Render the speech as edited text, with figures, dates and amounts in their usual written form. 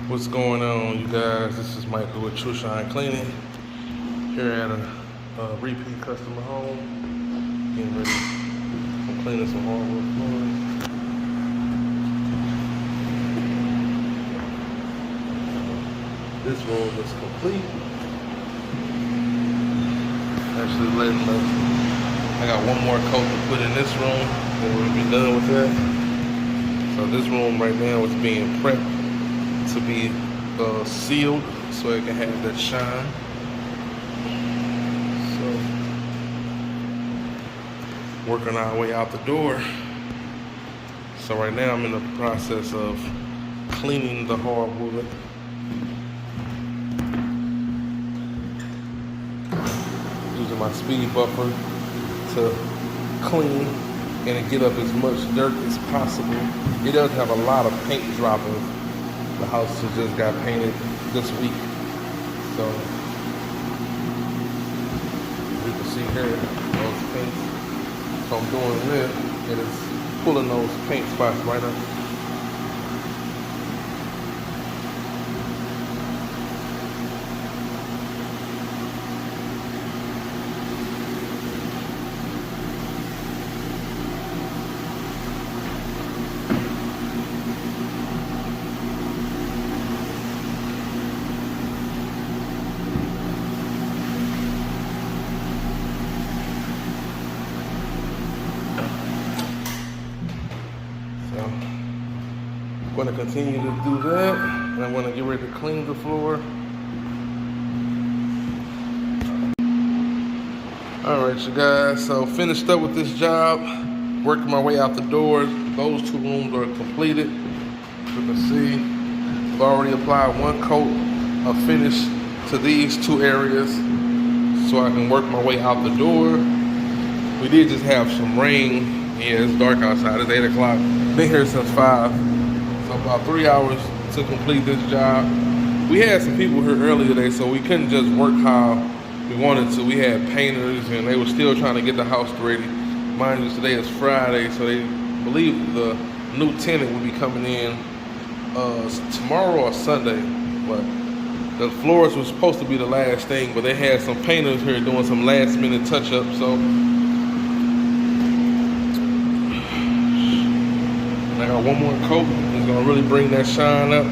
What's going on, you guys? This is Michael with Trushine Cleaning here at a repeat customer home. Getting ready. I'm cleaning some hardwood floors. This room is complete. Actually, I got one more coat to put in this room, and we'll be done with that. So this room right now is being prepped to be sealed so it can have that shine. So working our way out the door. So right now I'm in the process of cleaning the hardwood. Using my speed buffer to clean and get up as much dirt as possible. It does have a lot of paint dropping. The house just got painted this week, so you can see here those paints. So I'm doing this, and it's pulling those paint spots right up. I'm going to continue to do that, and I'm going to get ready to clean the floor. Alright, you guys, so finished up with this job, working my way out the door. Those two rooms are completed. You can see I've already applied one coat of finish to these two areas so I can work my way out the door. We did just have some rain. Yeah, it's dark outside. It's 8 o'clock. Been here since 5. So about 3 hours to complete this job. We had some people here earlier today, so we couldn't just work how we wanted to. We had painters, and they were still trying to get the house ready. Mind you, today is Friday, so they believe the new tenant will be coming in tomorrow or Sunday. But the floors was supposed to be the last thing, but they had some painters here doing some last-minute touch-ups, so I got one more coat. It's gonna really bring that shine up.